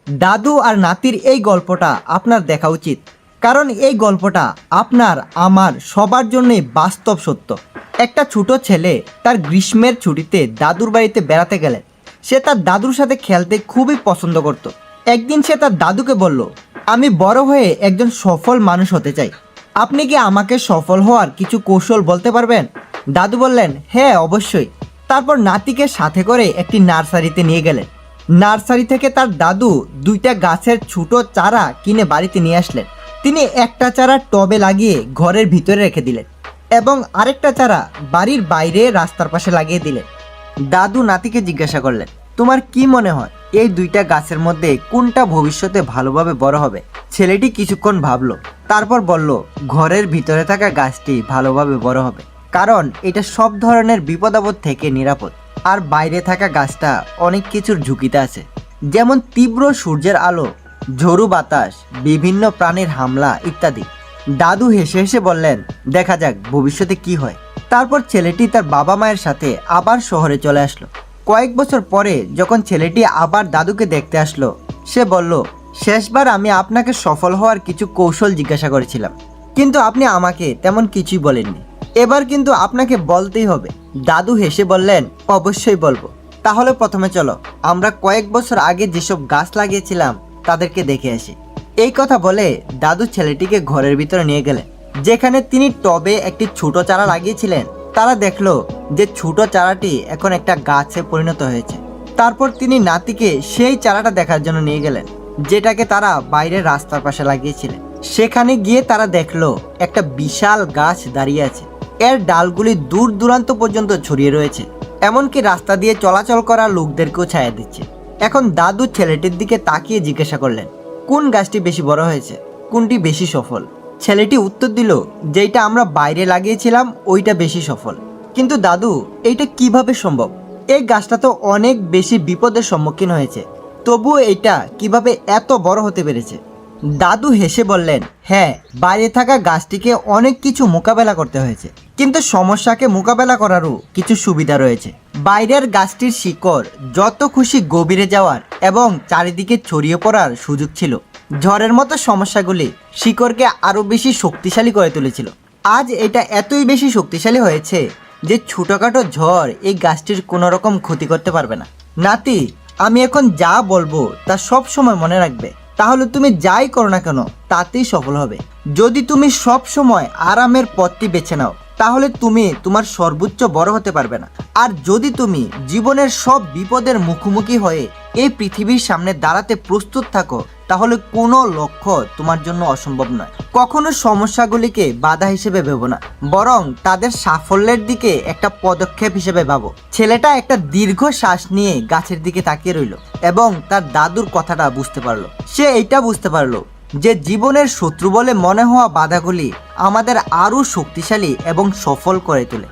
দাদু আর নাতির এই গল্পটা আপনার দেখা উচিত, কারণ এই গল্পটা আপনার আমার সবার জন্যই বাস্তব সত্য। একটা ছোট ছেলে তার গ্রীষ্মের ছুটিতে দাদুর বাড়িতে বেড়াতে গেলেন। সে তার দাদুর সাথে খেলতে খুবই পছন্দ করত। একদিন সে তার দাদুকে বলল, আমি বড় হয়ে একজন সফল মানুষ হতে চাই, আপনি কি আমাকে সফল হওয়ার কিছু কৌশল বলতে পারবেন? দাদু বললেন, হ্যাঁ অবশ্যই। তারপর নাতিকে সাথে করে একটি নার্সারিতে নিয়ে গেলেন। নার্সারি থেকে তার দাদু দুইটা গাছের ছোট চারা কিনে বাড়িতে নিয়ে আসলেন। তিনি একটা চারা টবে লাগিয়ে ঘরের ভিতরে রেখে দিলেন এবং আরেকটা চারা বাড়ির বাইরে রাস্তার পাশে লাগিয়ে দিলেন। দাদু নাতিকে জিজ্ঞাসা করলেন, তোমার কি মনে হয় এই দুইটা গাছের মধ্যে কোনটা ভবিষ্যতে ভালোভাবে বড় হবে? ছেলেটি কিছুক্ষণ ভাবলো, তারপর বলল, ঘরের ভিতরে থাকা গাছটি ভালোভাবে বড় হবে, কারণ এটা সব ধরনের বিপদাপদ থেকে নিরাপদ। আর বাইরে থাকা গাছটা অনেক কিছুর ঝুঁকিতে আছে, যেমন তীব্র সূর্যের আলো, ঝড়ু বাতাস, বিভিন্ন প্রাণীর হামলা ইত্যাদি। দাদু হেসে হেসে বললেন, দেখা যাক ভবিষ্যতে কি হয়। তারপর ছেলেটি তার বাবা মায়ের সাথে আবার শহরে চলে আসলো। কয়েক বছর পরে যখন ছেলেটি আবার দাদুকে দেখতে আসলো, সে বলল, শেষবার আমি আপনাকে সফল হওয়ার কিছু কৌশল জিজ্ঞাসা করেছিলাম, কিন্তু আপনি আমাকে তেমন কিছুই বলেননি। এবার কিন্তু আপনাকে বলতেই হবে। দাদু হেসে বললেন, অবশ্যই বলবো। তাহলে প্রথমে চলো আমরা কয়েক বছর আগে যেসব গাছ লাগিয়েছিলাম তাদেরকে দেখে আসি। এই কথা বলে দাদু ছেলেটিকে ঘরের ভিতরে নিয়ে গেলেন, যেখানে তিনি টবে একটি ছোট চারা লাগিয়েছিলেন। তারা দেখলো যে ছোট চারাটি এখন একটা গাছে পরিণত হয়েছে। তারপর তিনি নাতিকে সেই চারাটা দেখার জন্য নিয়ে গেলেন, যেটাকে তারা বাইরে রাস্তার পাশে লাগিয়েছিলেন। সেখানে গিয়ে তারা দেখলো একটা বিশাল গাছ দাঁড়িয়ে আছে। এর ডালগুলি দূর দূরান্ত পর্যন্ত ছড়িয়ে রয়েছে, এমনকি রাস্তা দিয়ে চলাচল করা লোকদেরকেও ছায়া দিচ্ছে। এখন দাদু ছেলেটির দিকে তাকিয়ে জিজ্ঞাসা করলেন, কোন গাছটি বেশি বড় হয়েছে, কোনটি বেশি সফল? ছেলেটি উত্তর দিল, যেটা আমরা বাইরে লাগিয়েছিলাম ওইটা বেশি সফল। কিন্তু দাদু, এইটা কিভাবে সম্ভব? এই গাছটা তো অনেক বেশি বিপদের সম্মুখীন হয়েছে, তবুও এইটা কিভাবে এত বড় হতে পেরেছে? দাদু হেসে বললেন, হ্যাঁ, বাইরে থাকা গাছটিকে অনেক কিছু মোকাবেলা করতে হয়েছে, কিন্তু সমস্যাকে মোকাবেলা করারও কিছু সুবিধা রয়েছে। বাইরের গাছটির শিকড় যত খুশি গভীরে যাওয়ার এবং চারিদিকে ছড়িয়ে পড়ার সুযোগ ছিল। ঝড়ের মতো সমস্যাগুলি শিকড়কে আরও বেশি শক্তিশালী করে তুলেছিল। আজ এটা এতই বেশি শক্তিশালী হয়েছে যে ছোটোখাটো ঝড় এই গাছটির কোনো রকম ক্ষতি করতে পারবে না। নাতি, আমি এখন যা বলবো তা সব সময় মনে রাখবে, তাহলে তুমি যাই করো না কেন তাতেই সফল হবে। যদি তুমি সব সময় আরামের পথটি বেছে নাও, তাহলে তুমি তোমার সর্বোচ্চ বড় হতে পারবে না। আর যদি তুমি জীবনের সব বিপদের মুখোমুখি হয়ে এই পৃথিবীর সামনে দাঁড়াতে প্রস্তুত থাকো, তাহলে কোনো লক্ষ্য তোমার জন্য অসম্ভব নয়। কখনো সমস্যাগুলিকে বাধা হিসেবে ভেবো না, বরং তাদের সাফল্যের দিকে একটা পদক্ষেপ হিসেবে ভাবো। ছেলেটা একটা দীর্ঘ শ্বাস নিয়ে গাছের দিকে তাকিয়ে রইল এবং তার দাদুর কথাটা বুঝতে পারলো। সে এইটা বুঝতে পারলো যে জীবনের শত্রু বলে মনে হওয়া বাধাগুলি আমাদের আরও শক্তিশালী এবং সফল করে তোলে।